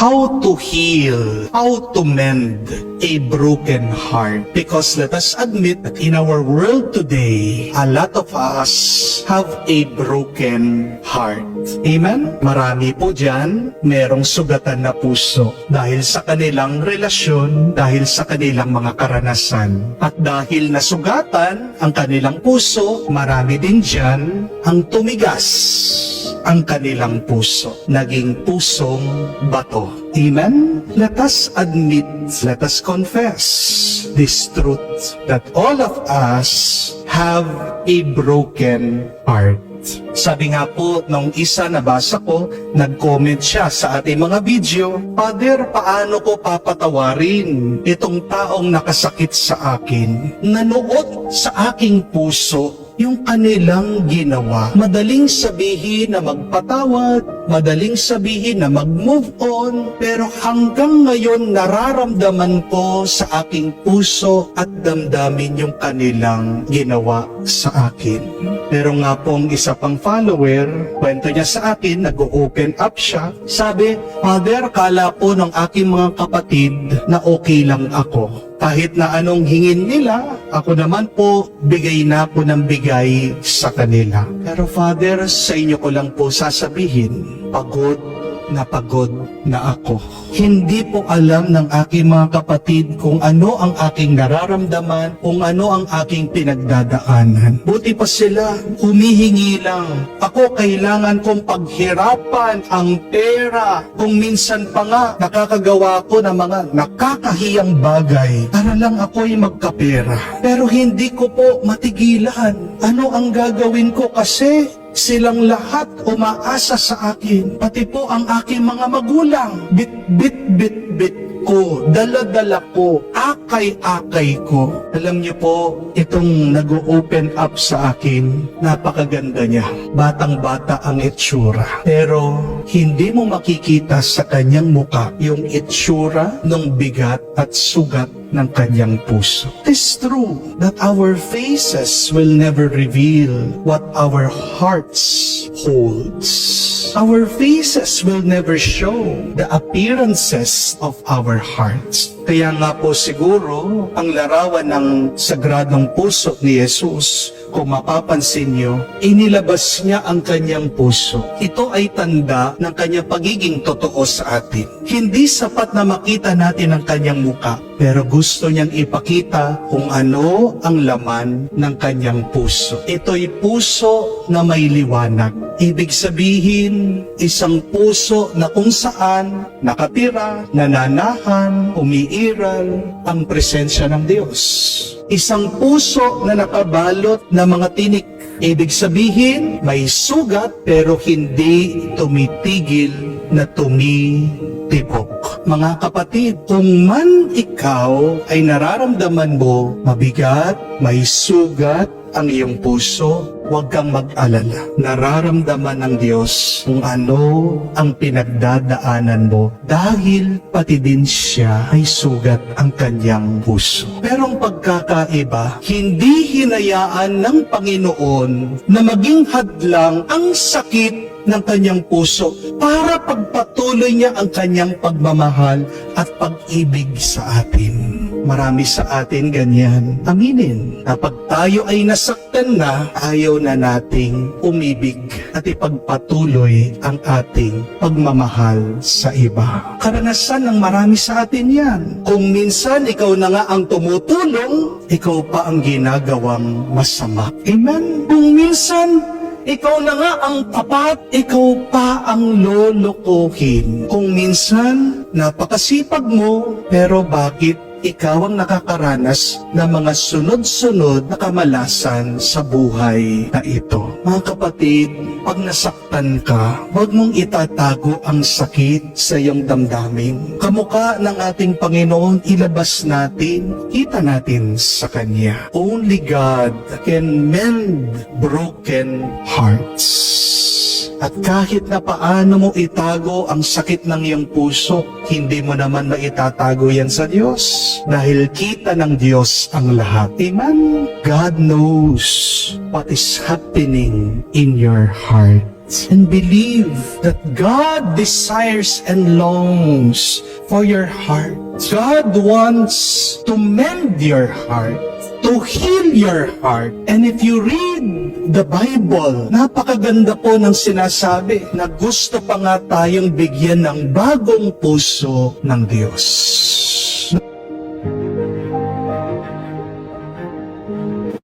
how to heal, how to mend a broken heart. Because let us admit that in our world today, a lot of us have a broken heart. Amen? Marami po dyan, merong sugatan na puso dahil sa kanilang relasyon, dahil sa kanilang mga karanasan. At dahil nasugatan ang kanilang puso, marami din dyan ang tumigas ang kanilang puso, naging pusong bato. Amen? Let us admit, let us confess this truth that all of us have a broken heart. Sabi nga po, nung isa nabasa ko, nag-comment siya sa ating mga video, Father, paano ko papatawarin itong taong nakasakit sa akin? Nanuot sa aking puso yung kanilang ginawa. Madaling sabihin na magpatawad, madaling sabihin na mag-move on, pero hanggang ngayon nararamdaman ko sa aking puso at damdamin yung kanilang ginawa sa akin. Pero nga pong isa pang follower, kwento niya sa akin, nag-open up siya. Sabi, Father, kala po ng aking mga kapatid na okay lang ako. Kahit na anong hingin nila, ako naman po, bigay na ako ng bigay sa kanila. Pero Father, sa inyo ko lang po sasabihin, pagod na ako. Hindi po alam ng aking mga kapatid kung ano ang aking nararamdaman, kung ano ang aking pinagdadaanan. Buti pa sila, humihingi lang. Ako kailangan kong paghirapan ang pera. Kung minsan pa nga, nakakagawa ko ng mga nakakahiyang bagay para lang ako'y magkapera. Pero hindi ko po matigilan. Ano ang gagawin ko kasi silang lahat umaasa sa akin, pati po ang aking mga magulang. Bit ko, dala-dala ko, akay-akay ko. Alam niyo po, itong nag-open up sa akin, napakaganda niya. Batang-bata ang itsura. Pero hindi mo makikita sa kanyang muka yung itsura ng bigat at sugat ng kanyang puso. It is true that our faces will never reveal what our hearts holds. Our faces will never show the appearances of our hearts. Kaya nga po siguro, ang larawan ng sagradong puso ni Jesus, kung mapapansin nyo, inilabas niya ang kanyang puso. Ito ay tanda ng kanyang pagiging totoo sa atin. Hindi sapat na makita natin ang kanyang muka, pero gusto niyang ipakita kung ano ang laman ng kanyang puso. Ito'y puso na may liwanag. Ibig sabihin, isang puso na kung saan nakatira, nananahan, umiiral ang presensya ng Diyos. Isang puso na nakabalot ng mga tinik. Ibig sabihin, may sugat pero hindi tumitigil na tumitibok. Mga kapatid, kung man ikaw ay nararamdaman mo mabigat, may sugat ang iyong puso, huwag kang mag-alala. Nararamdaman ng Diyos kung ano ang pinagdadaanan mo dahil pati din siya ay sugat ang kanyang puso. Pero ang pagkakaiba, hindi hinayaan ng Panginoon na maging hadlang ang sakit ng kanyang puso para pagpatuloy niya ang kanyang pagmamahal at pag-ibig sa atin. Marami sa atin ganyan. Aminin, kapag tayo ay nasaktan na, ayaw na nating umibig at ipagpatuloy ang ating pagmamahal sa iba. Karanasan ng marami sa atin yan. Kung minsan ikaw na nga ang tumutulong, ikaw pa ang ginagawang masama. Amen? Kung minsan ikaw na nga ang tapat, ikaw pa ang lolokohin. Kung minsan, napakasipag mo, pero bakit ikaw ang nakakaranas ng mga sunod-sunod na kamalasan sa buhay na ito? Mga kapatid, pag nasaktan ka, huwag mong itatago ang sakit sa iyong damdamin. Kamukha ng ating Panginoon, ilabas natin, kita natin sa Kanya. Only God can mend broken hearts. At kahit na paano mo itago ang sakit ng iyong puso, hindi mo naman maitatago yan sa Diyos. Dahil kita ng Diyos ang lahat. Amen? God knows what is happening in your heart. and believe that God desires and longs for your heart. God wants to mend your heart, to heal your heart. And if you read the Bible, napakaganda po ng sinasabi na gusto pa nga tayong bigyan ng bagong puso ng Diyos.